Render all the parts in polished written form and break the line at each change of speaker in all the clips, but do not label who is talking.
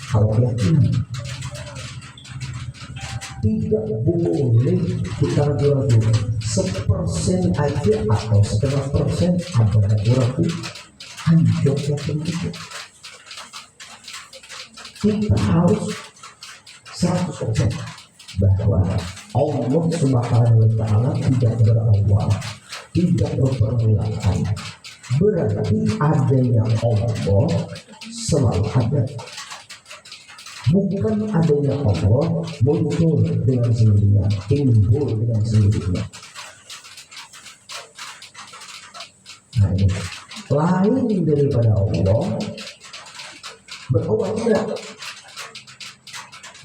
Kalau keyakinan tidak boleh kita ragu-ragu 1% aja atau 1/2% ada ragu-ragu, hancur yakin kita. Kita harus 100% bahwa Allah Subhanahu wa Ta'ala tidak berawal, tidak berpermulaan. Berarti adanya Allah selalu ada. Bukan adanya Allah muncul dengan sendirinya, timbul dengan sendirinya. Nah ini lain daripada Allah berawal tidak.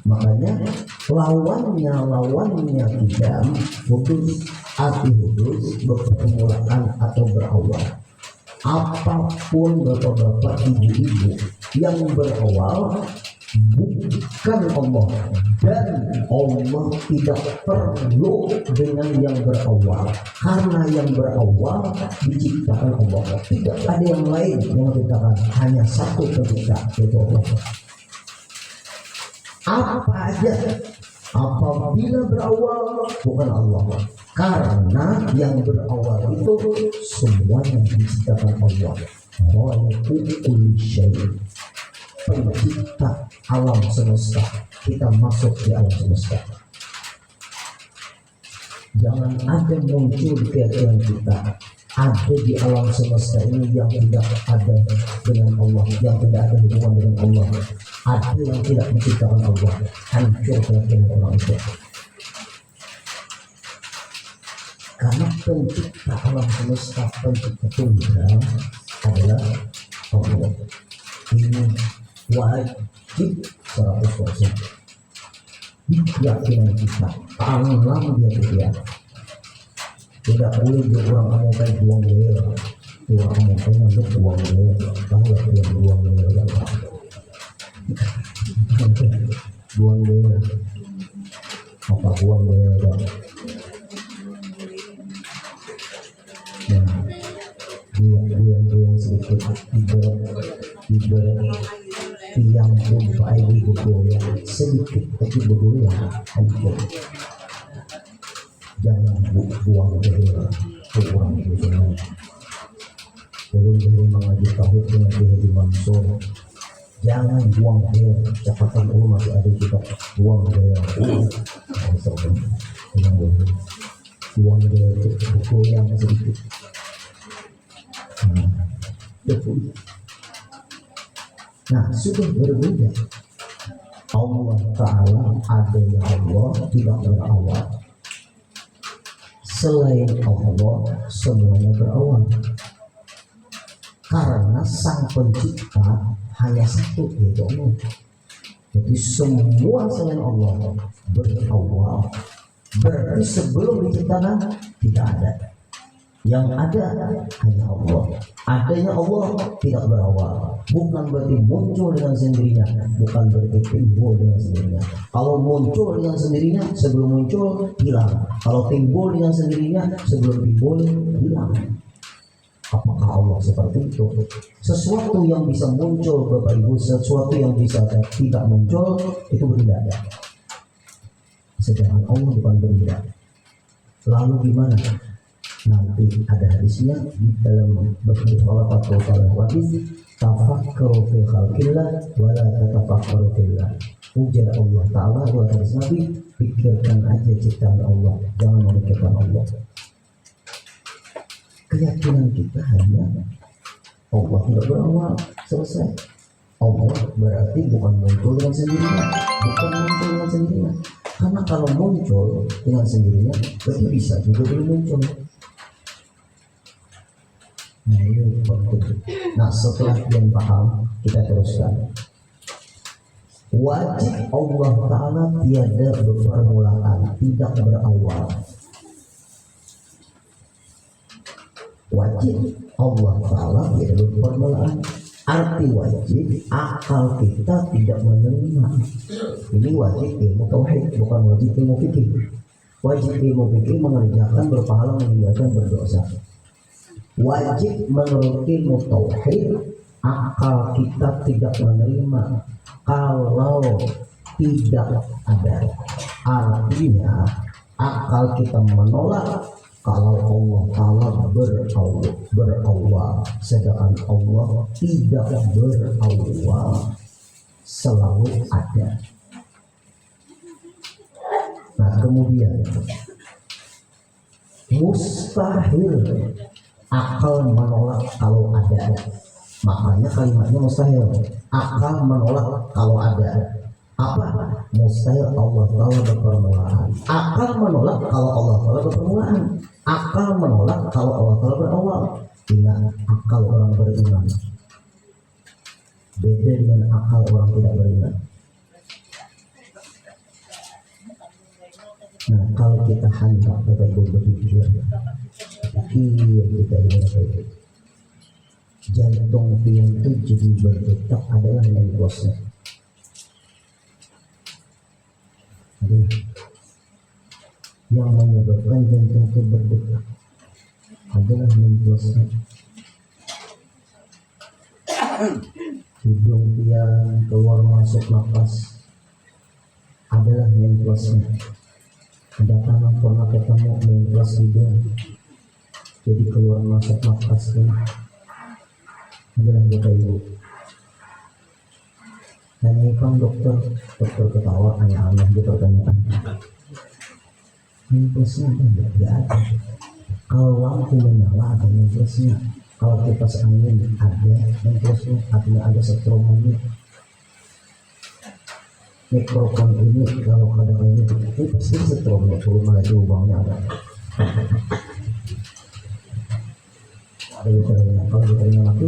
Makanya lawannya tidak putus arti putus, berpermulaan atau berawal. Apapun bapak-bapak, ibu-ibu yang berawal bukan Allah, dan Allah tidak perlu dengan yang berawal, karena yang berawal diciptakan Allah. Tidak ada yang lain yang diciptakan, hanya satu pencipta, yaitu Allah. Apa aja apabila berawal bukan Allah, karena yang berawal itu semuanya diciptakan Allah. Khaliqul syai', pencipta alam semesta. Kita masuk di alam semesta. Jangan ada muncul di keyakinan kita ada di alam semesta ini yang tidak ada dengan Allah, yang tidak ada hubungan dengan Allah, ada yang tidak menciptakan Allah. Hancur keyakinan orang itu. Karena pencipta alam semesta, pencipta tunggal adalah Allah. Ini wajib 100% di keyakinan kita. Tanam dia. Tidak boleh dia orang kamu kayak buang leher. Orang kamu kayak ngantuk buang leher. Tahu gak dia buang leher? Buang leher. Apa buang leher? Nah, goyang sedikit. Ibarat tiang pompa air bergoyang sedikit tapi bergoyang hancur. Jangan buang leher orang itu semua. Belum mengaji tauhid dengan dia di Mansur. Jangan buang leher. Catatan masih ada kita buang leher. Buang leher itu bergoyang sedikit. Nah, sudah berbeda. Allah Ta'ala adanya Allah tidak berawal. Selain Allah semuanya berawal. Karena sang pencipta hanya satu, yaitu Allah. Jadi semua selain Allah berawal. Berarti sebelum diciptakan tidak ada. Yang ada hanya Allah. Adanya Allah tidak berawal. Bukan berarti muncul dengan sendirinya, bukan berarti timbul dengan sendirinya. Kalau muncul dengan sendirinya, sebelum muncul hilang. Kalau timbul dengan sendirinya, sebelum timbul hilang. Apakah Allah seperti itu? Sesuatu yang bisa muncul Bapak Ibu, sesuatu yang bisa tidak muncul, itu berbeda. Sedangkan Allah bukan berbeda. Lalu gimana? Nanti ada hadisnya di dalam beberapa atau hadis, tafakkaru fi khalqillah wa la tatafakkaru fillah. Ujar Allah Ta'ala di hadis Nabi, pikirkan aja ciptaan Allah, jangan memikirkan Allah. Keyakinan kita hanya Allah tidak berawal, selesai. Allah berarti bukan muncul dengan sendirinya, bukan muncul dengan sendirinya. Karena kalau muncul dengan sendirinya, berarti bisa juga belum muncul. Nah ini penting. Nah setelah yang paham, kita teruskan. Wajib Allah Ta'ala tiada berpermulaan, tidak berawal. Wajib Allah Ta'ala tiada berpermulaan. Arti wajib, akal kita tidak menerima. Ini wajib ilmu tauhid, bukan wajib ilmu fikih. Wajib ilmu fikih mengerjakan, berpahala, meninggalkan, berdosa. Wajib menurut ilmu tauhid akal kita tidak menerima kalau tidak ada. Artinya akal kita menolak kalau Allah Ta'ala berawal, sedangkan Allah tidak berawal, selalu ada. Nah kemudian mustahil akal menolak kalau ada. Makanya kalimatnya mustahil. Akal menolak kalau ada. Apa? Mustahil Allah Ta'ala berpermulaan. Akal menolak kalau Allah Ta'ala berpermulaan. Akal menolak kalau Allah Ta'ala berawal. Ingat, akal orang beriman beda dengan akal orang tidak beriman. Nah kalau kita hendak betul berpikir kita ini jantung pian itu jadi berdetak adalah nembosnya. Yang menyebabkan jantung itu berdetak adalah nembosnya. Hidung pian keluar masuk nafas adalah nembosnya. Ada tanah pernah ketemu nembos hidung, jadi keluar masuk nafas ini adalah kita ibu. Dan ini kan dokter ketawa aneh-aneh di pertanyaan. Nembosnya tidak ada. Kalau lampu menyala ada nembosnya. Kalau kipas angin ada nembosnya, artinya ada setromannya. Mikrofon ini kalau ada ini pasti setromnya, kalau malah lubangnya ada. Ada baterainya, kalau baterainya mati,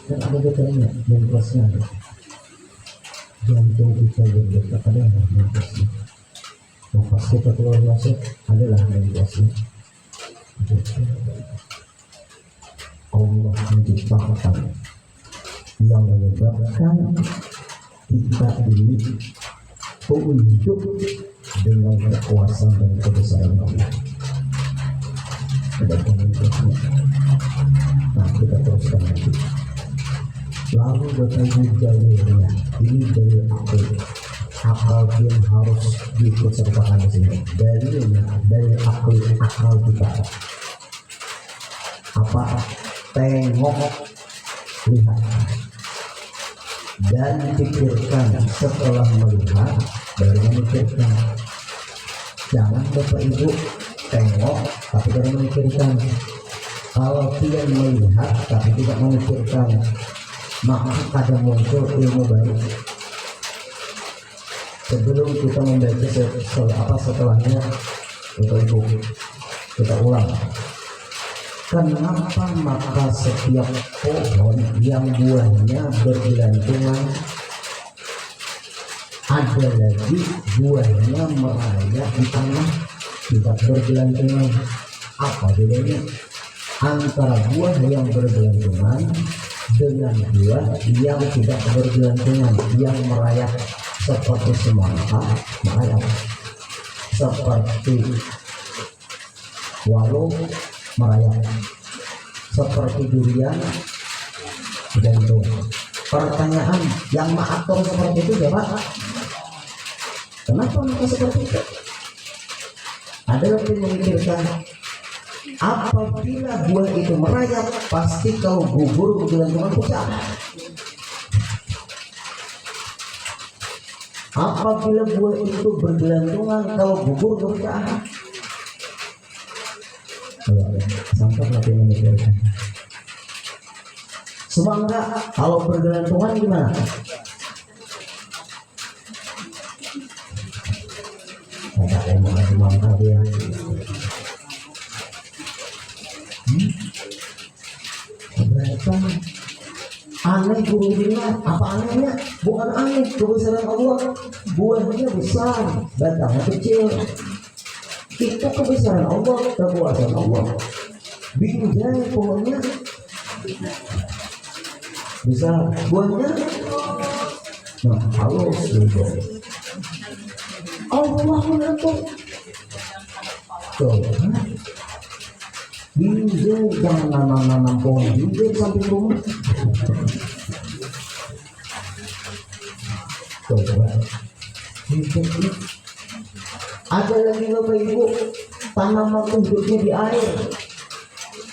dan ada baterainya, nembosnya ada. Jantung kita berdetak adalah nembosnya. Nafas kita keluar masuk adalah nembosnya. Allah menciptakan yang menyebabkan kita ini tunduk dengan kekuasaan dan kebesaran Allah. Ada komentarnya. Nah kita teruskan lagi. Lalu bagaimana dalilnya? Ini dalil akal yang harus diikutsertakan di sini. Dalilnya dari akal kita. Apa? Tengok, lihat, dan pikirkan. Setelah melihat baru memikirkan. Jangan Bapak Ibu tengok tapi tidak memikirkan. Kalau tidak melihat tapi tidak memikirkan, maka kadang muncul ilmu baru. Sebelum kita membaca setelahnya, Bapak Ibu kita ulang. Kenapa maka setiap pohon yang buahnya bergelantungan, ada lagi buahnya merayap di tanah tidak bergelantungan? Apa bedanya antara buah yang bergelantungan dengan buah yang tidak bergelantungan, yang merayap seperti semangka merayap, seperti walu merayap, seperti durian gantung? Pertanyaan yang maaktor seperti itu siapa? Kenapa mereka seperti itu? Ada yang memikirkan apabila buah itu merayap, pasti kalau gugur bergelantungan pecah. Apabila buah itu bergelantungan, kalau gugur pecah. Sampai nanti memikirkan. Semangka kalau bergelantungan gimana? Ada omongan semangka dia. Berapa aneh gurunya? Apa anehnya? Bukan aneh, kebesaran Allah. Buahnya besar, batangnya kecil. Itu kebesaran Allah, kekuasaan Allah. Binjai pohonnya besar, buahnya halus gitu. Allah mengatur. Binjai jangan nanam pohon juga di samping rumah. Coba. Ada lagi Bapak Ibu, tanaman hidupnya di air.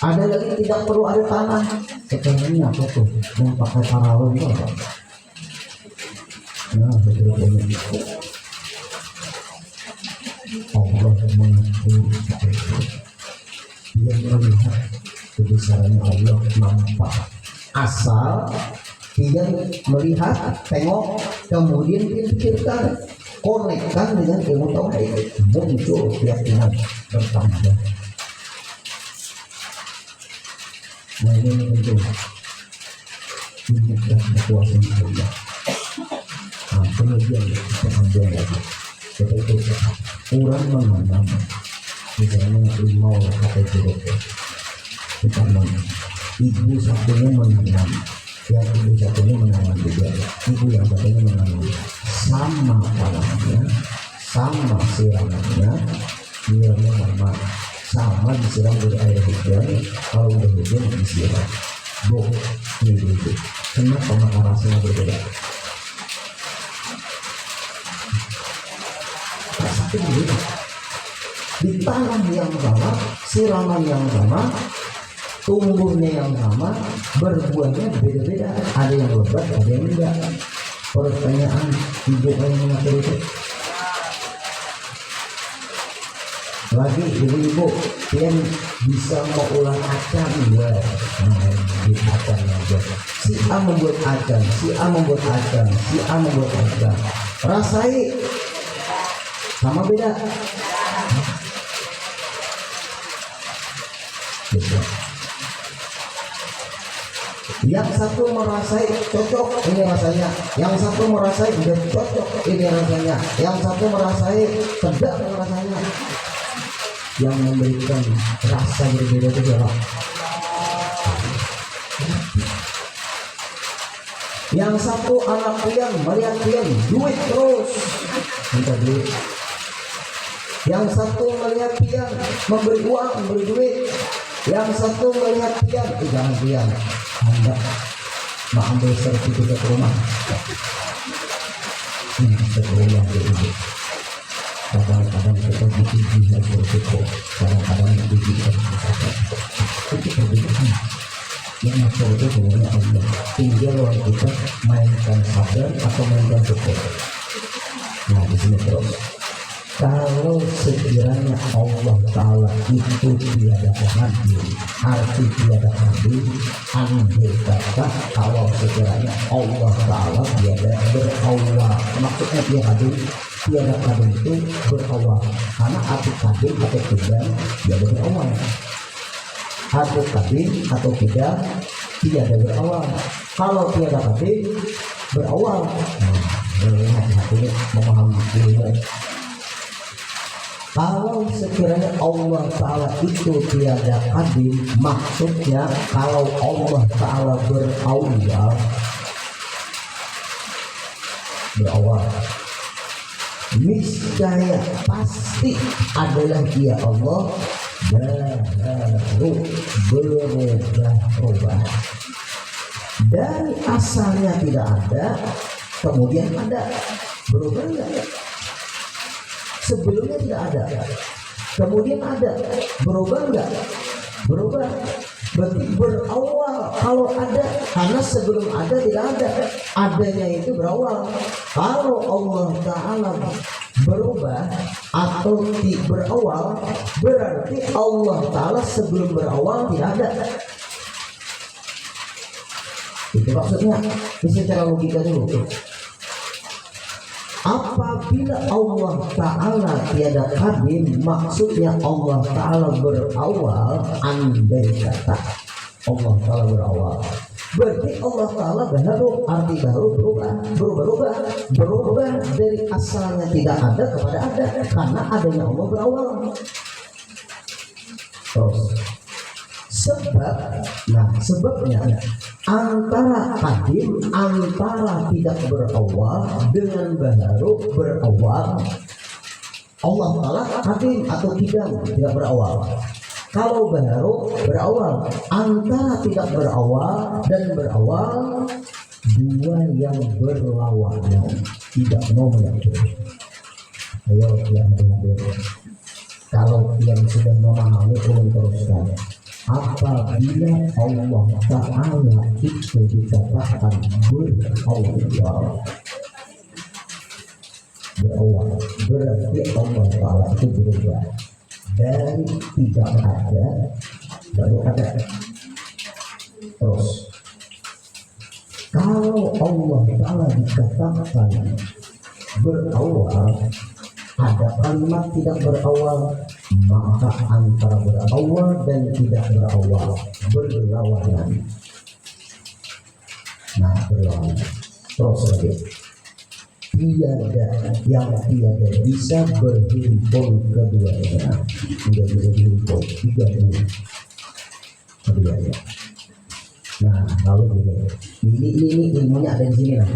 Ada lagi tidak perlu ada tanah. Sebenarnya apa tuh? Yang pakai paralon itu apa? Nah, betul itu. Allah mengatur dia melihat kebesaran Allah nampak. Asal tidak melihat, tengok, kemudian dipikirkan, konekkan dengan ilmu tauhid, muncul keyakinan bertambah. Nah ini penting. Ini kekuasaan Allah. Nah kemudian kita ambil lagi. Seperti itu kurang menanam, misalnya limau atau jeruk, kita menanam. Ibu satunya menanam, yang ibu satunya menanam juga. Ibu yang satunya menanam. Sama tanahnya, sama siramannya, nilainya sama disiram dari air hujan. Kalau udah hujan disiram. Ini itu. Kenapa maka rasanya berbeda? Di tanah yang sama, siraman yang sama, tumbuhnya yang sama, berbuahnya beda-beda. Ada yang lebat, ada yang enggak. Pertanyaan ibu yang mengatur itu. Lagi ibu-ibu yang bisa mengolah acar ya, di acar aja. Si A membuat acar, si A membuat acar, si A membuat acar. Rasai sama beda. Yang satu merasai cocok ini rasanya, yang satu merasai tidak cocok ini rasanya, yang satu merasai sedap rasanya. Yang memberikan rasa berbeda itu siapa? Yang satu anak pian melihat pian duit terus minta duit. Yang satu melihat pian memberi uang, memberi duit. Yang satu melihat pian, jangan pian, Anda mau ambil sertifikat rumah. Sebelumnya begitu. Kadang-kadang kita diuji bersyukur, kadang-kadang diuji bersyukur. Itu perbedaan. Yang maksud itu sebenarnya Allah. Tinggal kita mainkan sabar atau mainkan syukur. Nah di sini terus. Kalau sekiranya Allah Ta'ala itu tiada hadir, arti tiada hadir, andai kata kalau sekiranya Allah Ta'ala tiada berawal, maksudnya tiada hadir itu berawal, karena arti hadir atau tidak tiada berawal, arti hadir atau tidak tiada berawal. Kalau tiada hadir berawal, hati-hati memahami ilmu. Kalau sekiranya Allah Ta'ala itu tiada hadir, maksudnya kalau Allah Ta'ala berawal, niscaya pasti adalah dia Allah baru berubah. Dari asalnya tidak ada, kemudian ada, berubah enggak? Sebelumnya tidak ada, kemudian ada, berubah enggak? Berubah. Berarti berawal kalau ada, karena sebelum ada tidak ada, adanya itu berawal. Kalau Allah Ta'ala berubah atau berawal, berarti Allah Ta'ala sebelum berawal tidak ada. Itu maksudnya, ini secara logika dulu. Apabila Allah Ta'ala tiada hadir, maksudnya Allah Ta'ala berawal. Andai kata Allah Ta'ala berawal, berarti Allah Ta'ala baru, arti baru, berubah dari asalnya tidak ada kepada ada, karena adanya Allah berawal. Terus sebabnya antara hadir, antara tidak berawal dengan baru berawal, Allah Ta'ala hadir atau tidak berawal. Kalau baru berawal, antara tidak berawal dan berawal, dua yang berlawanan, tidak mau menyatu. Ayo yang hadir. Kalau yang sudah memahami, ulun teruskan. Apabila Allah Ta'ala itu dikatakan berawal, berarti Allah Ta'ala itu berubah dari tidak ada baru ada. Terus kalau Allah Ta'ala dikatakan berawal, ada kalimat tidak berawal, maka antara berawal dan tidak berawal berlawanan. Nah, berlawanan. Terus lagi, tiada yang tiada bisa berhimpun keduanya, tidak bisa berhimpun tiga ini keduanya. Nah, lalu ini ilmunya ada di sini lah.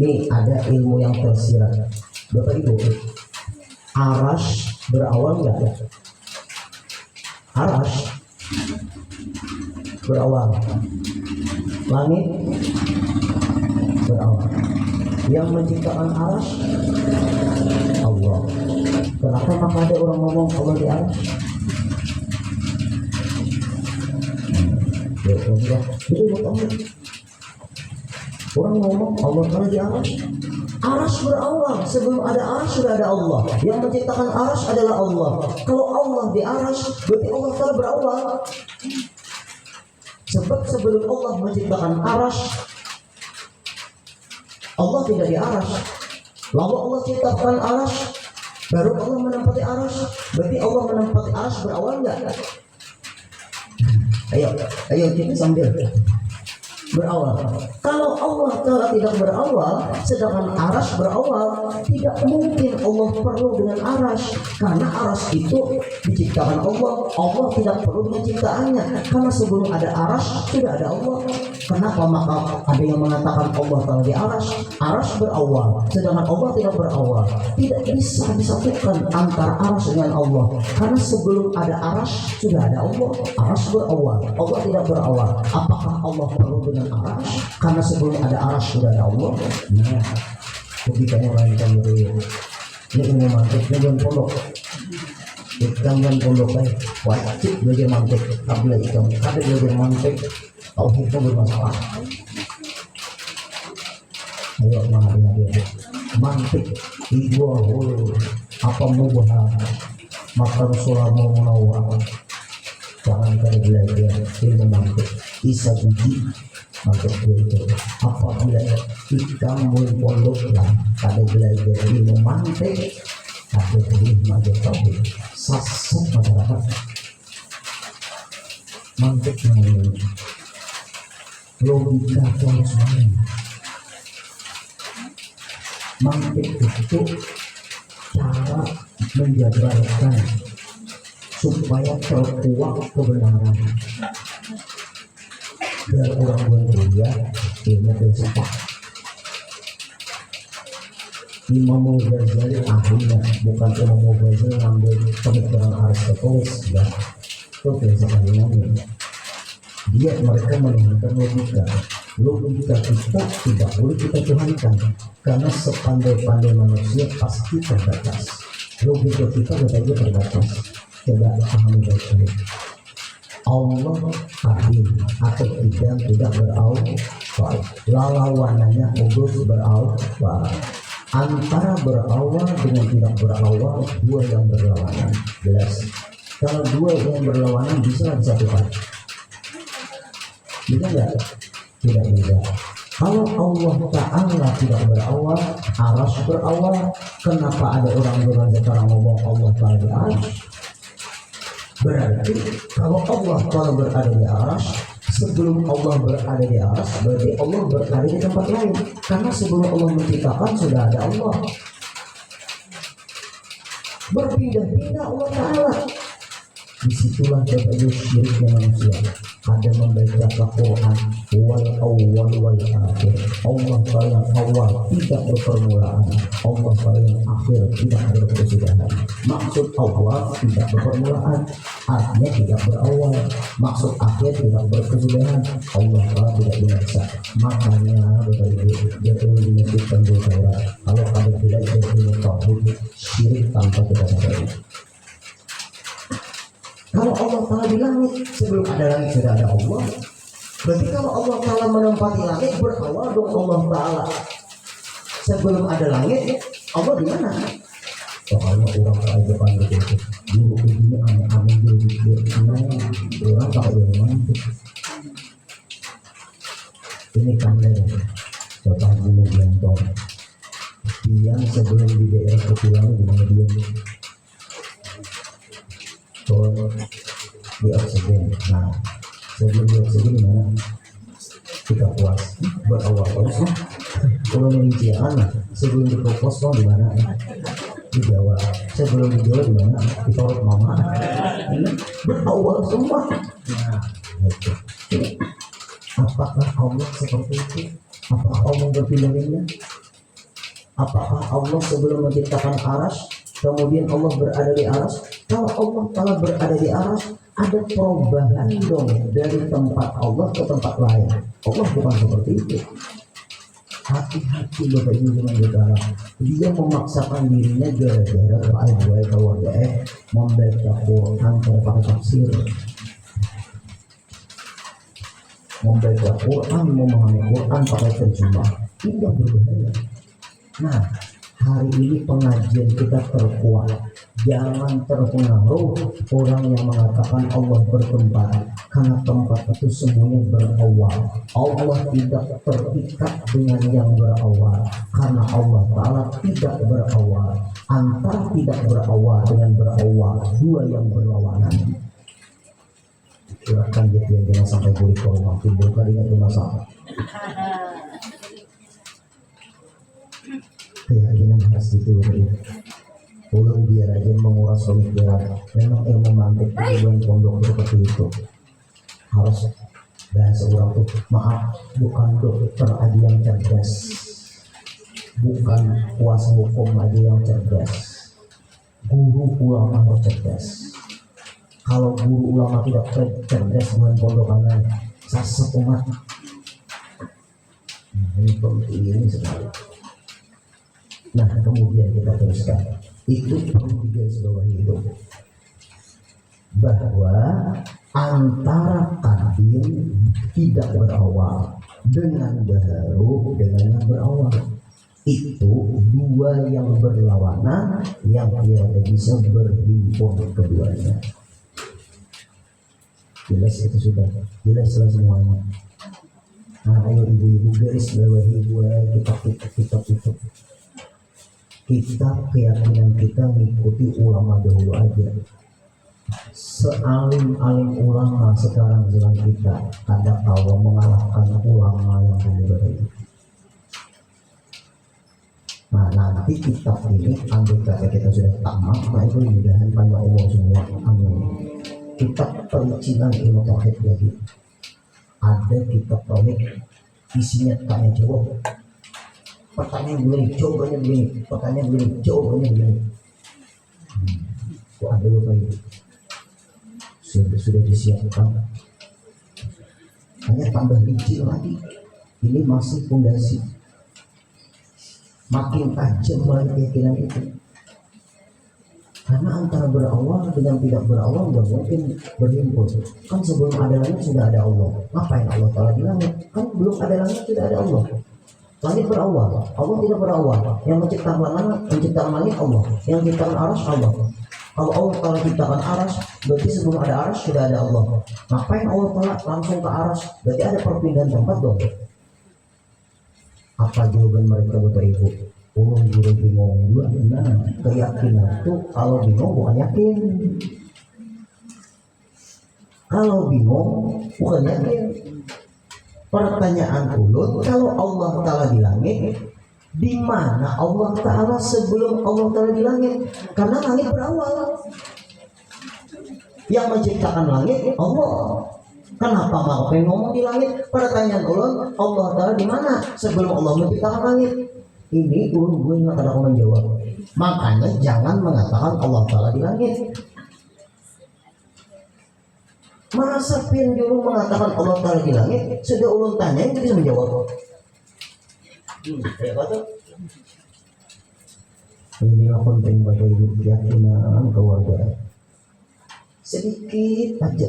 Ini ada ilmu yang tersirat. Bapak Ibu, Arash berawal enggak? Arash berawal. Langit berawal. Yang menciptakan Arash Allah. Kenapa maka ada orang ngomong Allah di Arash? Orang ngomong Allah kalau di Arash. Arash berawal, sebelum ada Arash sudah ada Allah. Yang menciptakan Arash adalah Allah. Kalau Allah di Arash, berarti Allah telah berawal. Sebab sebelum Allah menciptakan Arash, Allah tidak di Arash. Lalu Allah ciptakan Arash, baru Allah menempati Arash. Berarti Allah menempati Arash berawal enggak? Ayo kita sambil berawal. Kalau Allah Ta'ala tidak berawal, sedangkan Arash berawal, tidak mungkin Allah perlu dengan Arash, karena Arash itu diciptakan Allah. Allah tidak perlu dengan ciptaannya, karena sebelum ada Arash sudah ada Allah. Kenapa maka ada yang mengatakan Allah Ta'ala di Arash? Arash berawal, sedangkan Allah tidak berawal. Tidak bisa disatukan antara Arash dengan Allah, karena sebelum ada Arash sudah ada Allah. Arash berawal, Allah tidak berawal. Apakah Allah perlu dengan Arash? Karena sebelum ada Arash sudah ada Allah. Nah, ketika mulai dari ini mantik dengan pondok, ikan dan pondok wajib belajar mantik. Apabila ikan ada belajar mantik, tauhid itu bermasalah. Ayo menghadapi mantik ibu apa mubah maka Rasulullah mau jangan kali belajar ilmu mantik isa biji mantik itu. Apabila kita mulai pondok lah kada belajar ilmu mantik, ada ilmu ada tauhid sasat masyarakat mantik yang logika semuanya. Mantik itu cara menjabarkan supaya terkuat kebenaran. Biar orang berkuliah ilmu filsafat. Imam Ghazali ahlinya, bukan Imam Ghazali ngambil pemikiran Aristoteles, ya itu filsafat Yunani. Mereka menggunakan logika kita tidak boleh kita tuhankan, karena sepandai-pandai manusia pasti terbatas. Logika kita saja terbatas. Coba pahami baik-baik. Allah hadir atau tidak berawal, lawanannya udus berawal. Antara berawal dengan tidak berawal, dua yang berlawanan. Jelas. Kalau dua yang berlawanan bisa disatukan. Bisa enggak? Tidak bisa. Kalau Allah Ta'ala tidak berawal, Arash berawal, kenapa ada orang sekarang ngomong Allah Ta'ala di Arash? Berarti kalau Allah Ta'ala berada di Arash, sebelum Allah berada di Arash, berarti Allah berada di tempat lain. Karena sebelum Allah menciptakan sudah ada Allah. Berpindah-pindah Allah Ta'ala. Disitulah Bapak Ibu syiriknya manusia. Ada membaca Al-Quran wal awal wal akhir. Allah yang awal tidak berpermulaan, Allah yang akhir tidak berkesudahan. Maksud awal tidak berpermulaan, artinya tidak berawal. Maksud akhir tidak berkesudahan, Allah tidak binasa. Makanya Bapak Ibu betul dimasukkan di Taurat. Kalau ada tidak ilmu tauhid, syirik tanpa kita sadari. Kalau Allah Ta'ala di langit, sebelum ada langit sudah ada Allah. Berarti kalau Allah Ta'ala menempati langit, berawal dong Allah Ta'ala. Sebelum ada langit, Allah di mana? Soalnya orang pakai depan gitu, dulu ini aneh-aneh dulu, orang pakai depan itu. Ini kamera, coba dulu bilang yang sebelum di daerah kepulauan di mana dia? Di oksigen. Nah, sebelum di oksigen gimana? Kita puas berawal terus. Kalau rincian sebelum di kopos di mana? Di Jawa. Sebelum di Jawa di mana? Di Torok Mama. Berawal semua. Nah, itu. Apakah Allah seperti itu? Apakah Allah berpilihnya? Apakah Allah sebelum menciptakan aras, kemudian Allah berada di aras? Kalau Allah telah berada di aras, ada perubahan dong dari tempat Allah ke tempat lain. Allah bukan seperti itu. Hati-hati Bapak Ibu dengan saudara. Dia memaksakan dirinya gara-gara baik-baik keluarga membaca Quran tanpa tafsir. Membaca Quran, memahami Quran pakai terjemah. Tidak berbahaya. Nah, hari ini pengajian kita terkuat. Jangan terpengaruh orang yang mengatakan Allah bertempat, karena tempat itu semuanya berawal. Allah tidak terikat dengan yang berawal, karena Allah Ta'ala tidak berawal. Antara tidak berawal dengan berawal, dua yang berlawanan. Silahkan gitu ya, jangan sampai boleh korban timbul kalinya itu masalah. Keyakinan harus dituruti. Ulun biar aja menguras pemikiran. Memang ilmu mantik tujuan pondok seperti itu. Harus bahasa orang tuh, maaf, bukan dokter aja yang cerdas, bukan kuasa hukum aja yang cerdas, guru ulama harus cerdas. Kalau guru ulama tidak cerdas dengan pondokannya, sesat umat. Ini penting ini sekali. Nah, kemudian kita teruskan. Itu perlu digarisbawahi itu, bahwa antara kadim tidak berawal dengan baru dengan yang berawal itu dua yang berlawanan yang tidak bisa berhimpun keduanya. Jelas itu sudah jelaslah semuanya. Nah, ayo ibu-ibu garis bawahi dua kitab itu. Kita keyakinan kita mengikuti ulama dahulu aja. Sealim-alim ulama sekarang jalan kita, ada kalau mengalahkan ulama yang dulu itu. Nah, nanti kitab ini ambil kata kita sudah tamat, nah itu mudahan pada Allah semua. Amin. Kitab perincinan ilmu tauhid lagi. Ada kitab tauhid isinya tanya jawab. Pertanyaan begini, jawabannya begini. Pertanyaan begini, jawabannya begini. Kok ada lupa itu? Sudah disiapkan. Hanya tambah licin lagi. Ini masih fondasi. Makin tajam lagi keyakinan itu. Karena antara berawal dengan tidak berawal nggak mungkin berhimpun. Kan sebelum ada langit sudah ada Allah. Ngapain Allah Ta'ala di langit? Kan belum ada langit tidak ada Allah. Langit berawal, Allah tidak berawal. Yang menciptakan langit Allah, yang menciptakan aras Allah. Kalau Allah Ta'ala ciptakan aras, berarti sebelum ada aras sudah ada Allah. Ngapain Allah Ta'ala langsung ke aras? Berarti ada perpindahan tempat dong. Apa jawaban mereka Bapak Ibu? Ulun guru bingung juga. Nah, keyakinan itu kalau bingung bukan yakin. Kalau bingung bukan yakin. Pertanyaan ulun, kalau Allah Ta'ala di langit, di mana Allah Ta'ala sebelum Allah Ta'ala di langit? Karena langit berawal. Yang menciptakan langit Allah. Kenapa mau pengen ngomong di langit? Pertanyaan Allah Ta'ala di mana sebelum Allah menciptakan langit? Ini gue nggak ada aku menjawab. Makanya jangan mengatakan Allah Ta'ala di langit. Masa pin dulu mengatakan Allah Ta'ala di langit, sudah ulun tanya itu bisa menjawab. Ya betul. Ini penting bagi ibu keyakinan keluarga. Sedikit aja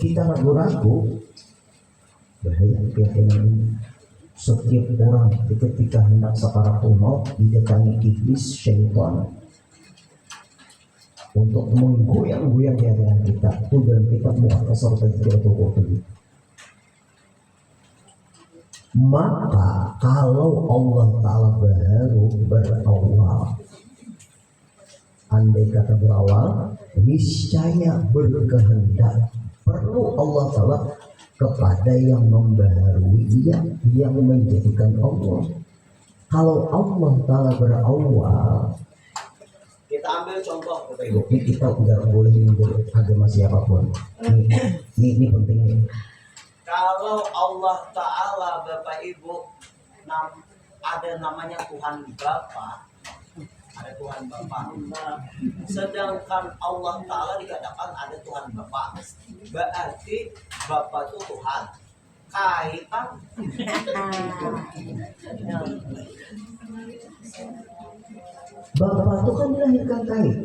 kita ragu-ragu, bahaya keyakinan ini. Setiap orang ketika hendak sakaratul maut didatangi iblis syaitan untuk menggoyang-goyang keyakinan kita. Itu dalam kitab Mukhtasar Tadzkiratul Qurtubi. Maka kalau Allah Ta'ala baru berawal, andai kata berawal, niscaya berkehendak, perlu Allah Ta'ala kepada yang membaharui dia, yang menjadikan Allah. Kalau Allah Ta'ala berawal, kita ambil contoh Bapak Ibu, ini kita tidak boleh menyebut agama siapapun. Ini penting nih.
Kalau Allah Ta'ala Bapak Ibu ada namanya Tuhan Bapa, ada Tuhan Bapa. Sedangkan Allah Ta'ala dikatakan ada Tuhan Bapa. Berarti Bapa itu Tuhan. Kaitan
Bapa itu kan dilahirkan kait.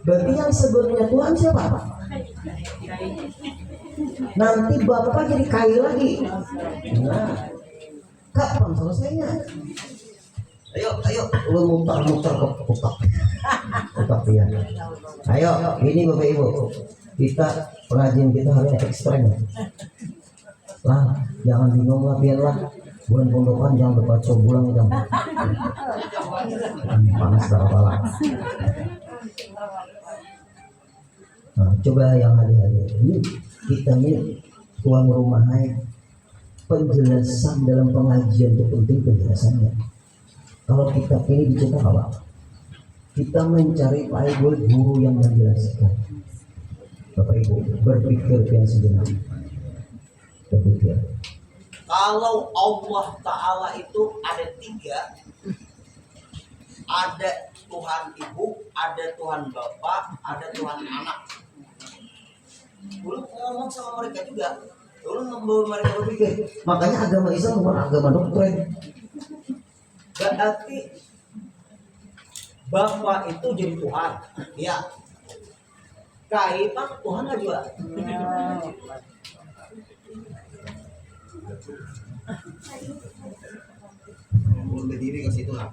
Berarti yang sebenarnya Tuhan siapa? Nanti Bapak jadi kaya lagi. Nah, kapan selesainya? Ayo, lu muter-muter ke otak dia. Ayo, ini Bapak Ibu, kita pengajian kita hari ini ekstrem. Lah, jangan bingung lah, biarlah. Bulan pondokan jangan depan sebulan jam. Panas darah kepala. Nah, coba yang hadir-hadir ini kita nih tuan rumahnya, penjelasan dalam pengajian itu penting penjelasannya. Kalau kita ini dicetak apa? Kita mencari Pak Ibu guru yang menjelaskan. Bapak Ibu berpikir yang sejenak. Berpikir.
Kalau Allah Ta'ala itu ada tiga, ada Tuhan Ibu, ada Tuhan Bapak, ada Tuhan Anak. Dulu ngomong sama mereka juga, dulu membawa mereka berpikir.
Makanya agama Islam bukan agama doktrin.
Berarti Bapak itu jadi Tuhan, ya. Kaitan Tuhan nggak juga. Berdiri ke situ lah.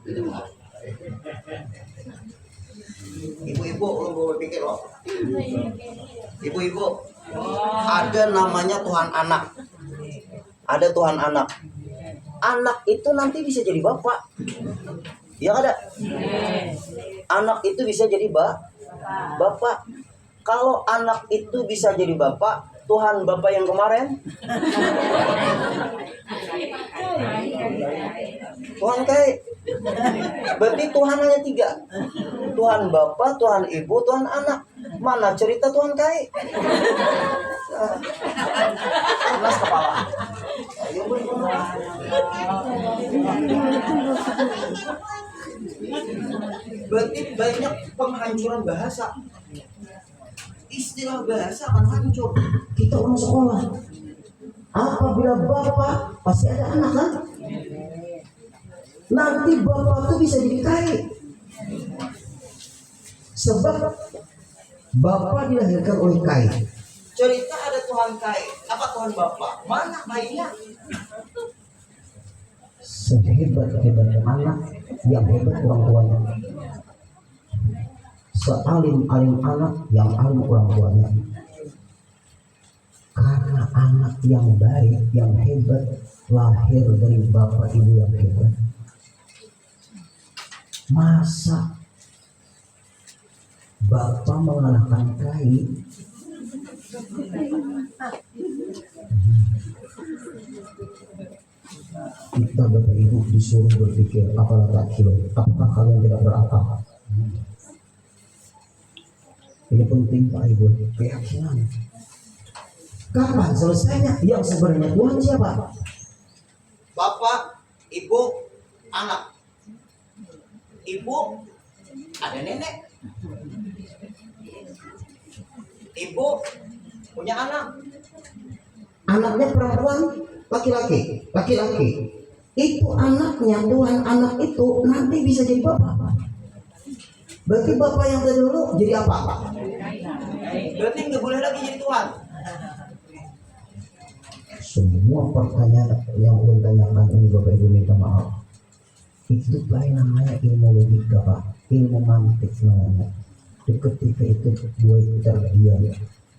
Ibu-ibu, lu berpikir loh. Ibu-ibu, ada namanya Tuhan Anak. Ada Tuhan Anak. Anak itu nanti bisa jadi bapak. Ya ada. Anak itu bisa jadi bapak. Kalau anak itu bisa jadi bapak, Tuhan Bapak yang kemarin, Tuhan kayak, berarti Tuhan hanya tiga. Tuhan Bapa, Tuhan Ibu, Tuhan Anak. Mana cerita Tuhan kayak? Kelas kepala. Berarti banyak penghancuran bahasa. Istilah bahasa akan hancur.
Kita orang sekolah. Apabila bapak pasti ada anak kan? Nanti bapak itu bisa jadi kaya. Sebab bapak dilahirkan oleh kaya.
Cerita ada Tuhan kaya. Apa Tuhan Bapak? Mana kayanya?
Sehebat-hebat anak yang hebat orang tuanya. Sealim-alim anak yang alim orang tuanya. Karena anak yang baik, yang hebat lahir dari bapak ibu yang hebat. Masa bapak mengalahkan kai? Kita bapak ibu disuruh berpikir, apakah kalian tidak berakal? Ini penting Pak Ibu, keyakinan. Kapan selesainya? Yang sebenarnya Tuhan siapa?
Bapak, ibu, anak. Ibu ada nenek. Ibu punya anak.
Anaknya perempuan, laki-laki, laki-laki. Itu anaknya Tuhan, anak itu nanti bisa jadi bapak. Berarti bapak yang terdahulu jadi apa?
Berarti nggak boleh lagi jadi Tuhan.
Semua pertanyaan yang ulun tanyakan ini Bapak Ibu minta maaf. Itu namanya ilmu logika Pak, ilmu mantik namanya. Ketika itu buat terdiam.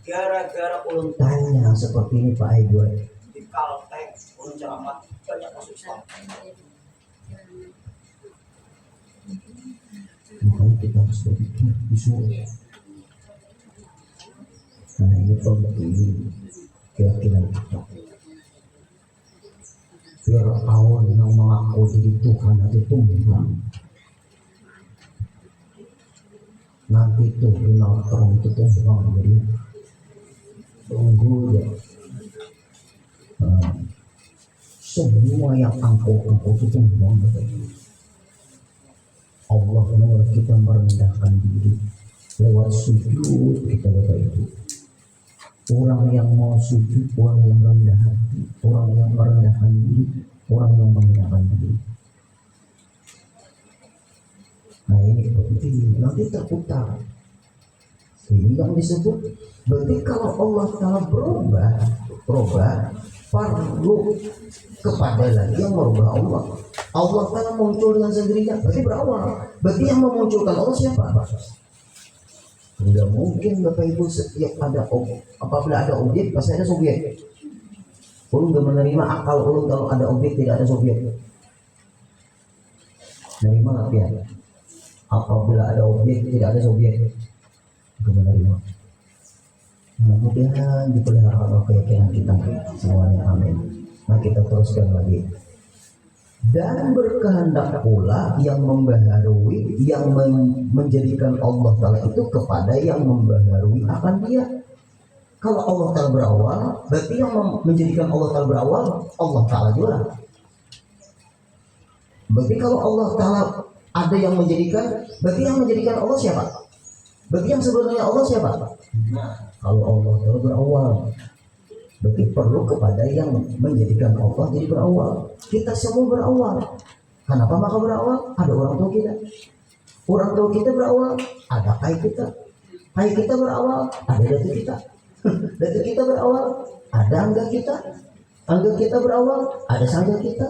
Gara-gara ulun
Tanya seperti ini Pak Ibu.
di Kalteng, ulun ceramah banyak masuk Islam.
Makanya kita harus berpikir disuruh. Nah ini penting keyakinan kita. Fir'aun yang mengaku jadi Tuhan atau Tuhan, nanti tuh Donald Trump itu Tuhan, jadi tunggu ya. Semua yang angkuh itu Tuhan. Allah menurut kita merendahkan diri lewat sujud kita Bapak Ibu. Orang yang mau sujud, orang yang rendah hati, orang yang merendahkan diri, orang yang menghinakan diri. Nah ini penting, nanti terputar. Ini yang disebut. Berarti kalau Allah Ta'ala berubah perlu kepada lagi yang merubah Allah. Allah Ta'ala muncul dengan sendirinya, berarti berawal. Berarti yang memunculkan Allah siapa? Tidak mungkin Bapak Ibu setiap ada apabila ada objek pasti ada subjek. Ulun gak menerima akal ulun kalau ada objek tidak ada subjek. Menerima nggak ya? Apabila ada objek tidak ada subjek, gak menerima. Mudah-mudahan dipelihara keyakinan kita semuanya, amin. Nah kita teruskan lagi. Dan berkehendak pula yang membaharui, yang menjadikan Allah Ta'ala itu kepada yang membaharui akan dia. Kalau Allah Ta'ala berawal, berarti yang menjadikan Allah Ta'ala berawal, Allah Ta'ala juga. Berarti kalau Allah Ta'ala ada yang menjadikan, berarti yang menjadikan Allah siapa? Berarti yang sebenarnya Allah siapa? Nah, kalau Allah Ta'ala berawal, berarti perlu kepada yang menjadikan Allah jadi berawal. Kita semua berawal. Kenapa maka berawal? Ada orang tua kita. Orang tua kita berawal, ada ayah kita. Ayah kita berawal, ada datu kita. Datu kita berawal, ada angga kita. Angga kita berawal, ada sangga kita.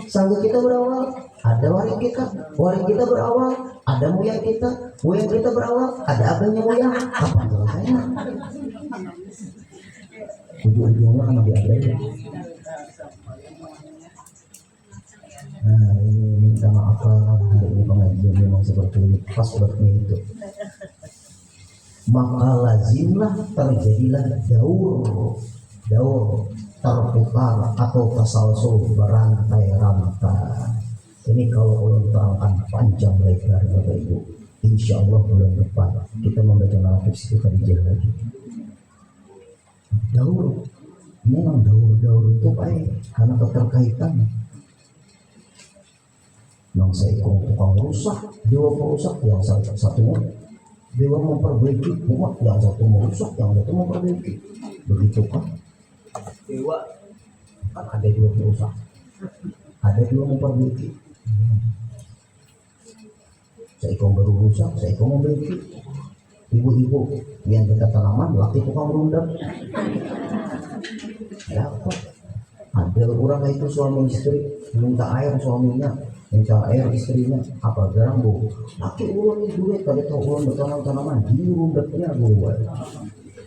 Sangga kita berawal, ada waring kita. Waring kita berawal, ada moyang kita. Moyang kita berawal, ada abangnya moyang. Apa selesainya? Ujung-ujungnya kan lebih ada. Nah ini minta maaf hari ini pengajian memang seperti ini, pas waktunya itu. Maka lazimlah terjadilah daur terputar atau tasalsul berantai-rantai. Ini kalau ulun terangkan panjang lebar Bapak Ibu. Insya Allah bulan depan kita membaca nafis itu tadi lagi. Daur, memang daur itu baik karena keterkaitan. Yang seekor tukang rusak, dewa perusak, yang satunya dewa memperbaiki umat, yang satu merusak, yang satu memperbaiki. Begitu kan?
Dewa
Kan ada dua perusak, ada dua memperbaiki. Seekor baru rusak, seekor memperbaiki. Ibu-ibu yang dekat tanaman, laki tukang rundak. Ya apa? Ada orang itu suami istri minta air suaminya, minta air istrinya, apa garang bu? Laki ulun itu duit kalau tahu ulun bertanam tanaman, di rundaknya bu.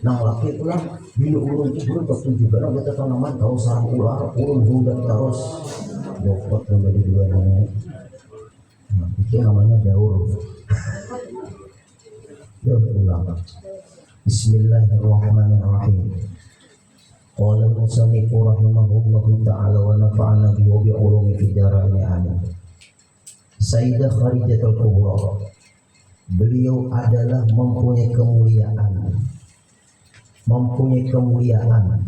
Nah laki pulang, bila ulun itu dulu waktu juga orang kita tanaman tahu sarang ular, ulun rundak terus, bokot menjadi dua namanya. Nah, itu namanya daur. Ya ulang. Bismillahirrahmanirrahim. Qala al-musannif rahimahullahu ta'ala wa nafa'ana bihi wa bi'ulumi fid dharain amin. Sayyidah Khadijatul Kubra Beliau adalah mempunyai kemuliaan.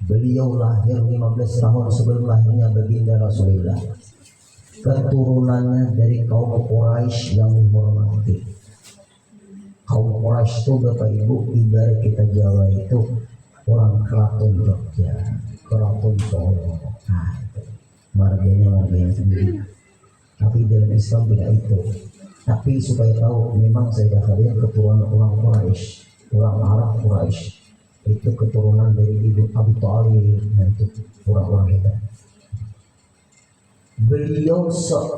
Beliau lahir 15 tahun sebelum lahirnya baginda Rasulullah. Keturunannya dari kaum Quraisy yang dihormati. Kaum Quraisy itu Bapak Ibu ibarat kita Jawa itu orang keraton Jogja, keraton Solo. Nah, itu marganya sendiri. Tapi dalam Islam tidak itu. Tapi supaya tahu, memang saya kalian keturunan orang Quraisy, orang Arab Quraisy. Itu keturunan dari ibu Abu Thalib, nah itu orang-orang kita. Beliau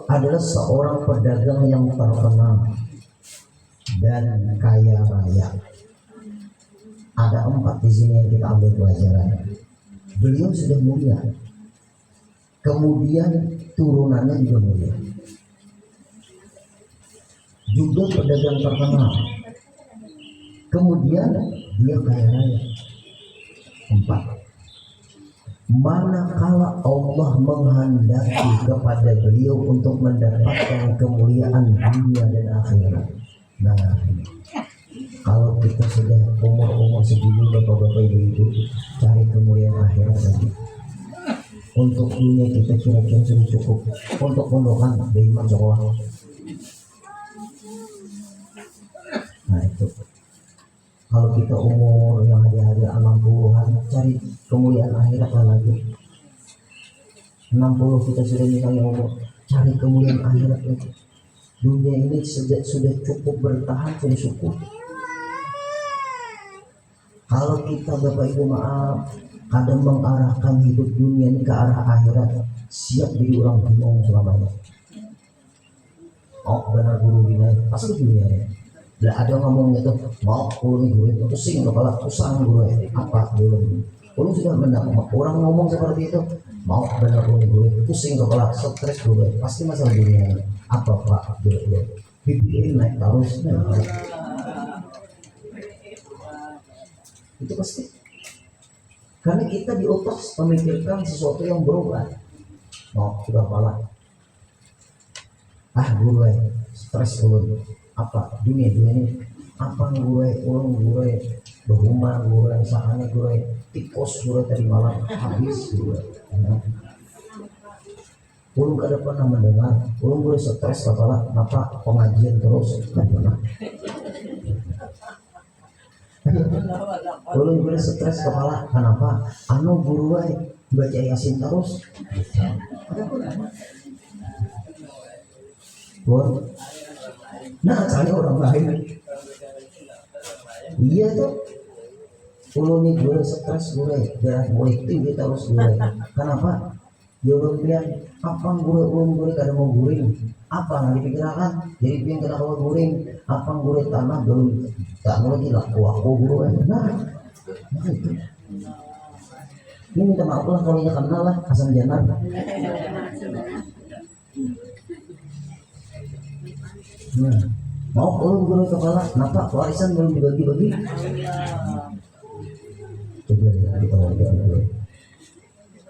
adalah seorang pedagang yang terkenal dan kaya raya. Ada 4 di sini yang kita ambil pelajaran. Beliau sudah mulia, kemudian turunannya juga mulia, juga pedagang terkenal, kemudian dia kaya raya. 4. Manakala Allah menghendaki kepada beliau untuk mendapatkan kemuliaan dunia dan akhirat. Nah, kalau kita sudah umur segini, bapak-bapak ibu-ibu, cari kemuliaan akhirat lagi. Untuk dunia kita kira-kira sudah cukup. Untuk pondokan dari sekolah. Nah itu. Kalau kita umur yang hari-hari 60-an, cari kemuliaan akhirat lagi. 60 kita sudah misalnya umur, cari kemuliaan akhirat lagi. Dunia ini sudah cukup bertahan, sudah cukup. Kalau kita Bapak Ibu maaf, kadang mengarahkan hidup dunia ini ke arah akhirat, siap jadi orang bingung selamanya. Oh benar guru bina, pasti dunia ya. Lah ada ngomongnya tuh, mau guru itu pusing kepala, pusing guru apa dulu. Kalau sudah mendapat orang ngomong seperti itu, mau benar guru pusing kepala, stres guru, pasti masalah dunia ini. Apa Pak dulu? Pikirin naik terus, itu pasti. Karena kita di otak memikirkan sesuatu yang berubah. Mau sudah kepala. Guru stres dulu. Apa dunia ini apa gue berumah gue sahanya gue tikus gue tadi malam habis gue ulun gak ada pernah mendengar ulun gue stres kepala kenapa pengajian terus gak pernah ulun gue stres kepala kenapa guru gue baca Yasin terus nah cari orang lain. Iya tuh. Kalau nih gue stres gue darah mulai tinggi terus gue. Kenapa? Jodoh pian apa gue kada mau guring. Apa nggak dipikirkan? Jadi pian kada mau guring. Apa gue tanah belum tak mau lagi lah. Aku gue. Nah itu. Ini minta maaf lah kalau nya kenal lah Hasan Janar. Mau guru kepala, kenapa warisan belum dibagi-bagi? Coba lihat di bawah dulu.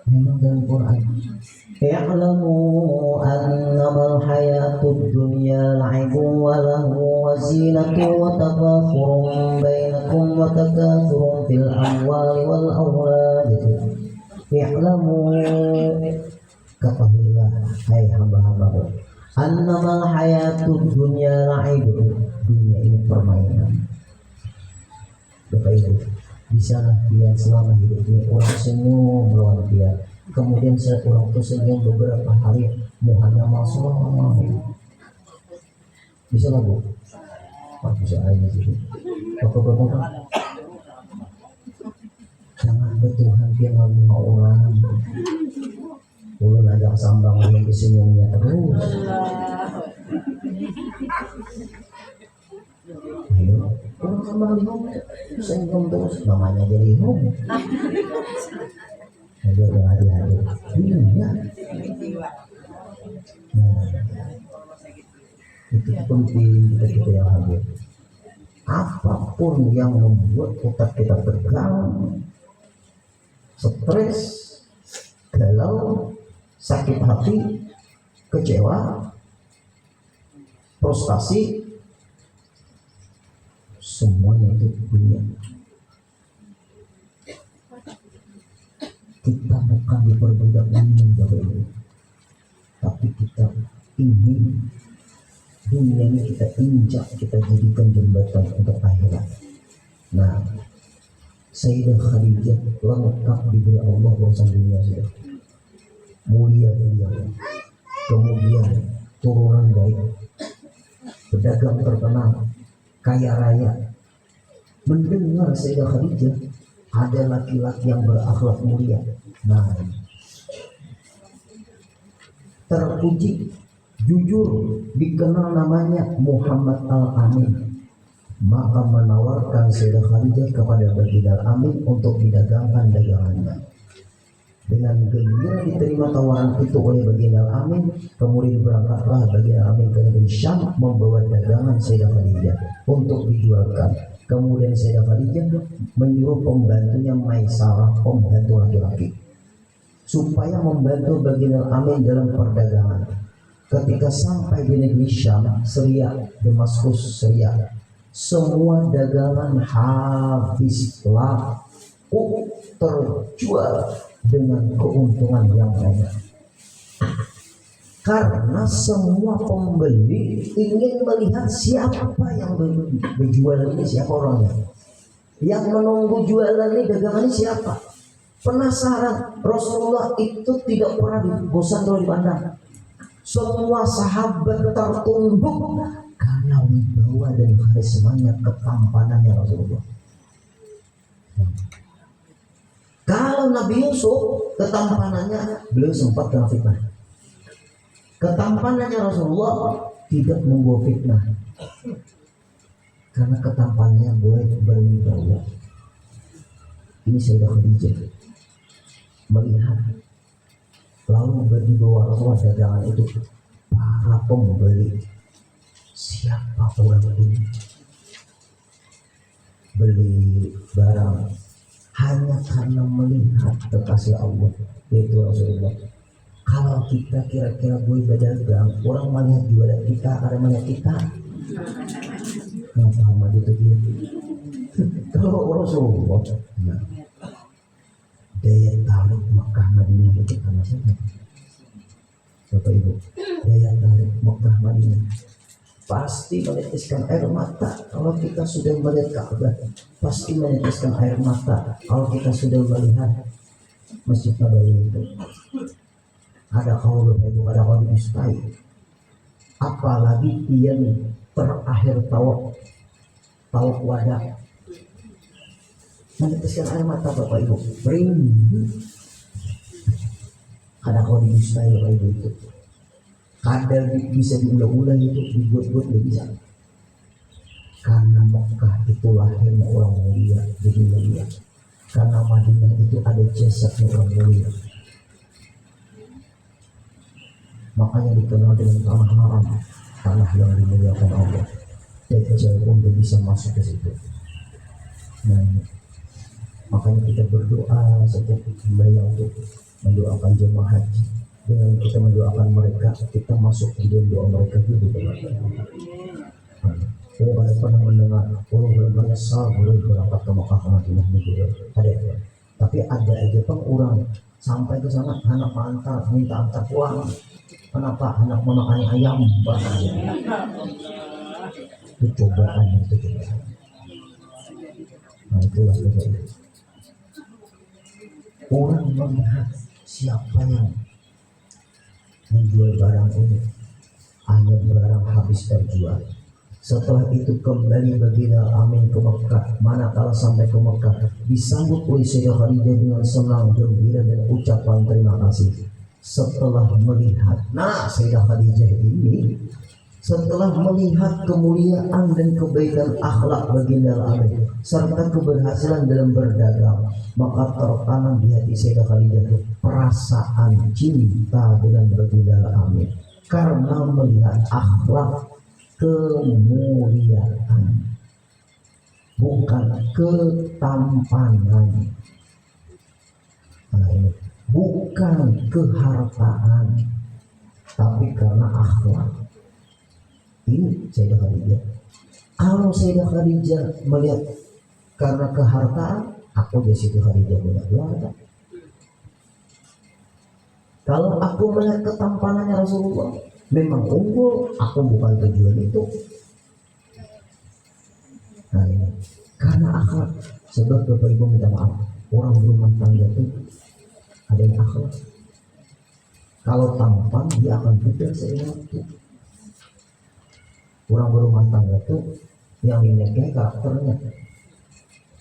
Memang dalam Quran. Ya'lamu annamal hayatud dunya la'ibun wa lahu wa zinatun wa tafakhurun bainakum wa takathurun fil amwali wal awlad. Ya'lamu, ketahuilah hai hamba-hambaku, annamal hayatud dunya la'ibun, dunia ini permainan. Bapak Ibu, bisa dia selama hidup ini orang senyum melawan dia, kemudian orang itu senyum beberapa hari muhanya masalah, bisa lah Bu? Bisa aja sih. Bapak-bapak, jangan bertuhan dia ngomong orang. Ulun ajak sambang yang disenyumnya terus. Ayo, orang sambang lihong senyum terus, namanya jadi lihong. Ada hati-hati. Iya. Nah, itu penting kita yang hadir. Apapun yang membuat otak kita tegang, stres, galau, sakit hati, kecewa, frustasi, semuanya itu dunia. Kita bukan diperbudak ingin Bapak Ibu, tapi kita ingin dunia ini kita injak, kita jadikan jembatan untuk akhirat. Nah, Sayyidah Khadijah lengkap diberi Allah urusan dunia sudah. Mulia beliau, kemudian turunan baik, pedagang terkenal, kaya raya. Mendengar Sayyidah Khadijah ada laki-laki yang berakhlak mulia. Nah, terpuji, jujur, dikenal namanya Muhammad Al-Amin. Maka menawarkan Sayyidah Khadijah kepada Baginda Al-Amin untuk didagangkan dagangannya. Dengan gembira diterima tawaran itu oleh Baginda Al-Amin, kemudian berangkatlah Baginda Al-Amin ke negeri Syam membawa dagangan Sayyidah Khadijah untuk dijualkan. Kemudian Sayyidah Khadijah menyuruh pembantunya Maisarah, pembantu laki-laki, supaya membantu Baginda Al-Amin dalam perdagangan. Ketika sampai di negeri Syam, Syria, Damaskus, Syria, semua dagangan habis laku, terjual dengan keuntungan yang banyak. Karena semua pembeli ingin melihat siapa yang berjual ini, siapa orangnya, yang menunggu jualan ini, dagangan ini siapa. Penasaran. Rasulullah itu tidak pernah bosan kalau dipandang. Semua sahabat tertunduk karena wibawa dan karismanya, ketampanannya Rasulullah. Kalau Nabi Yusuf, ketampanannya, beliau sempat kena fitnah. Ketampanannya Rasulullah tidak membawa fitnah, karena ketampanannya boleh berwibawa. Ini Sayyidah Khadijah melihat, lalu di bawah Rasulullah dagangan itu, para pembeli, siapa orang ini beli barang hanya karena melihat kekasih Allah, yaitu Rasulullah. Kalau kita kira-kira boleh berdagang, orang melihat jualan kita, ada melihat kita, nggak paham aja itu dia. Kalau Rasulullah, nah, daya tarik Mekah Madinah itu karena siapa? Bapak Ibu, daya tarik Mekah Madinah pasti meneteskan air mata. Kalau kita sudah melihat Ka'bah, pasti meneteskan air mata. Kalau kita sudah melihat Masjid Nabawi itu, ada kaul Bapak Ibu, ada kaul distai. Apalagi dia terakhir tawaf wada, meneteskan air mata Bapak Ibu. Berindu. Ada kaul distai Bapak Ibu itu. Kadang bisa diulang-ulang itu, dibuat-buat tidak bisa. Karena Mekah itu lahirnya orang mulia, jadi mulia. Karena Madinah itu ada jasadnya orang mulia. Makanya dikenal dengan tanah haram, tanah yang dimuliakan Allah. Dajjal pun tidak bisa masuk ke situ. Nah, makanya kita berdoa setiap kembali untuk mendoakan jemaah haji. Dengan kita mendoakan mereka, kita masuk di dalam doa mereka juga. Saya pada pernah mendengar orang belum menyesal boleh berangkat ke Mekah ke Madinah juga ada. Tapi ada aja orang sampai ke sana anak antar minta antar pulang. Kenapa anak memakan ayam? Itu cobaan itu juga. Nah itulah sebabnya. Orang melihat siapa yang menjual barang ini, hanya barang habis terjual. Setelah itu kembali Baginda Al-Amin ke Mekah. Manakala sampai ke Mekah, disambut oleh Sayyidah Khadijah dengan senang, gembira dan ucapan terima kasih. Setelah melihat, nah Sayyidah Khadijah ini setelah melihat kemuliaan dan kebaikan akhlak Baginda Al-Amin serta keberhasilan dalam berdagang, maka tertanam di hati Sayyidah Khadijah perasaan cinta dengan Baginda Al-Amin karena melihat akhlak kemuliaan, bukan ketampanan. Nah, ini bukan kehartaan, tapi karena akhlak. Ini Sayyidah Khadijah Kalau Sayyidah Khadijah melihat karena kehartaan, aku di situ Khadijah punya keluarga. Kalau aku melihat ketampanannya Rasulullah memang unggul, aku bukan tujuan itu. Nah ini karena akhlak. Sebab Bapak Ibu minta maaf, orang berumah tangga itu ada yang akhlak. Kalau tampan dia akan pikir seiring waktu. Orang berumah tangga itu yang dinilai karakternya,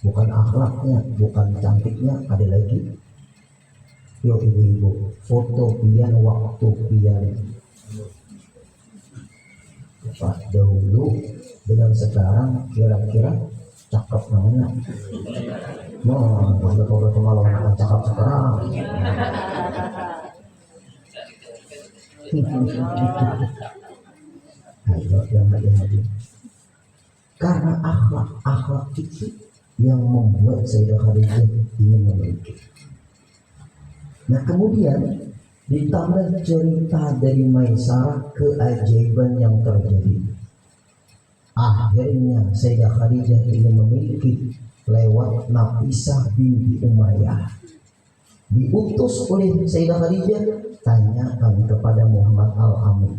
bukan akhlaknya, bukan cantiknya. Ada lagi, yo ibu-ibu, foto pian waktu pian. Pak dahulu dengan sekarang kira-kira cakep namanya. Nah, kalau malah akan cakep sekarang. Ayo yang hadir. Karena akhlak itu yang membuat Sayyidah Khadijah ingin memiliki. Nah kemudian ditambah cerita dari Maisarah keajaiban yang terjadi. Akhirnya Sayyidah Khadijah ingin memiliki lewat Nafisah binti Umayyah. Diutus oleh Sayyidah Khadijah, tanyakan kepada Muhammad Al-Amin,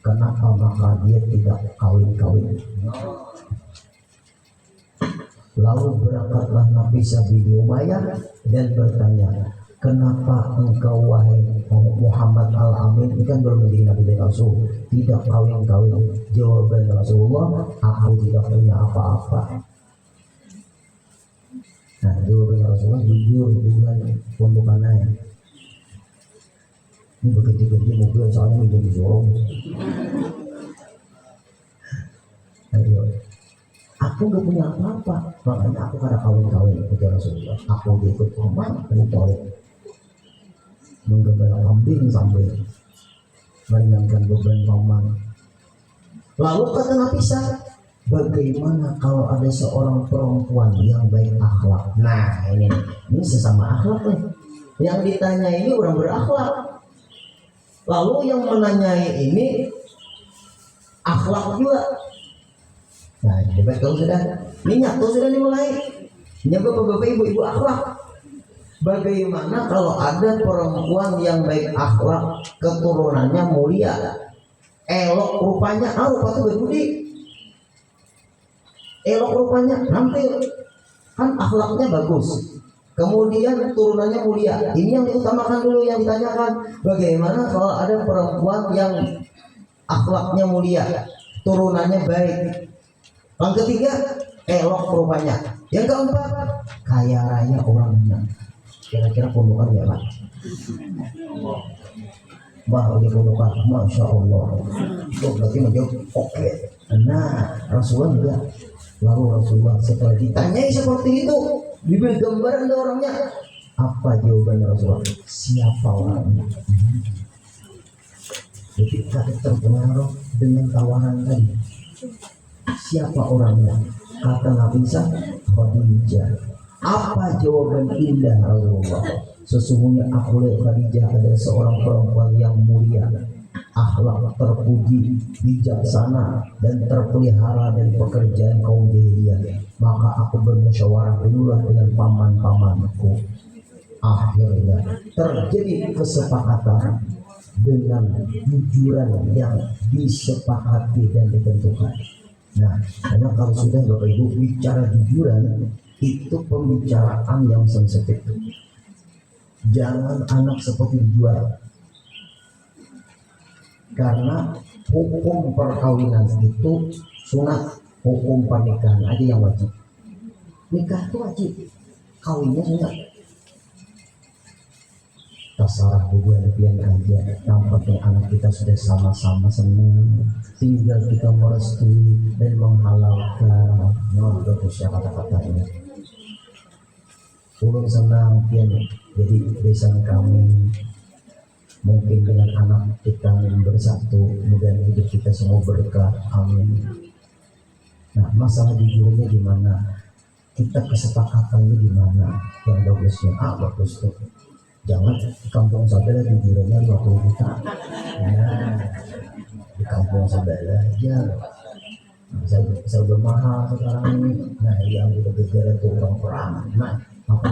kenapa maka dia tidak kawin-kawin. Lalu berangkatlah Nafisah binti Umayyah dan bertanya, kenapa engkau wahai Muhammad Al-Amin, ini kan belum menjadi Nabi dan Rasul, tidak kawin-kawin? Jawaban Rasulullah, aku tidak punya apa-apa. Nah jawaban Rasulullah jujur, bukan ya. Ini begitu-begitu mobil soalnya menjadi jorong. Ayo, aku gak punya apa-apa, makanya aku kada kawin-kawin kepada Rasulullah. Aku ikut paman, aku menggembala kambing sambil meringankan beban paman. Lalu kata Nafisah, bagaimana kalau ada seorang perempuan yang baik akhlak? Nah ini sesama akhlak nih. Yang ditanya ini orang berakhlak. Lalu yang menanyai ini akhlak juga. Nah debat kalau sudah minyak tuh sudah dimulai. Ini bapak-bapak ibu-ibu akhlak. Bagaimana kalau ada perempuan yang baik akhlak, keturunannya mulia, elok rupanya, rupa itu berbudi, elok rupanya, nampil, kan akhlaknya bagus, kemudian turunannya mulia. Ini yang diutamakan dulu, yang ditanyakan. Bagaimana kalau ada perempuan yang akhlaknya mulia, turunannya baik. Yang ketiga, elok rupanya. Yang keempat, kaya raya orangnya. Kira-kira pondokan ya Pak? Wah dia pondokan, Masya Allah. Itu berarti menjawab oke. Nah Rasulullah juga. Lalu Rasulullah setelah ditanyai seperti itu, diberi gambaran dari orangnya. Apa jawabannya Rasulullah? Siapa orangnya? Jadi kita terpengaruh dengan tawaran tadi. Siapa orangnya? Kata Nafisah, Khadijah. Apa jawaban indah Rasulullah? Sesungguhnya aku lihat Khadijah adalah seorang perempuan yang mulia, akhlak terpuji, bijaksana, dan terpelihara dari pekerjaan kaum jahiliyah. Maka aku bermusyawarah dululah dengan paman-pamanku. Akhirnya terjadi kesepakatan dengan jujuran yang disepakati dan ditentukan. Nah, karena kalau sudah Bapak Ibu bicara jujuran, itu pembicaraan yang sensitif. Jangan anak seperti dijual. Karena hukum perkawinan itu sunat, hukum pernikahan aja yang wajib. Nikah itu wajib, kawinnya sunat. Terserah hubungan pian aja. Nampaknya anak kita sudah sama-sama senang, tinggal kita merestui dan menghalalkan. Nah, itu kata-katanya. Ulun senang pian jadi besan kami, mungkin dengan anak kita bersatu, kemudian hidup kita semua berkah, amin. Nah masalah jujurnya gimana, kita kesepakatannya gimana, yang bagusnya bagus tuh, jangan di kampung sebelah jujurnya 50 juta. Nah di kampung sebelah aja Serba mahal sekarang ini. Nah yang udah gegara itu orang perang. Nah maka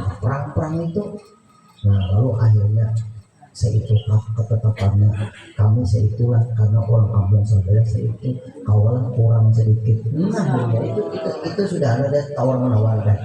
perang itu. Nah lalu akhirnya seitukah ketetapannya kami seitulah karena orang kampung saudara seitu kawalan kurang sedikit. Nah ya, itu sudah ada tawar menawar kan.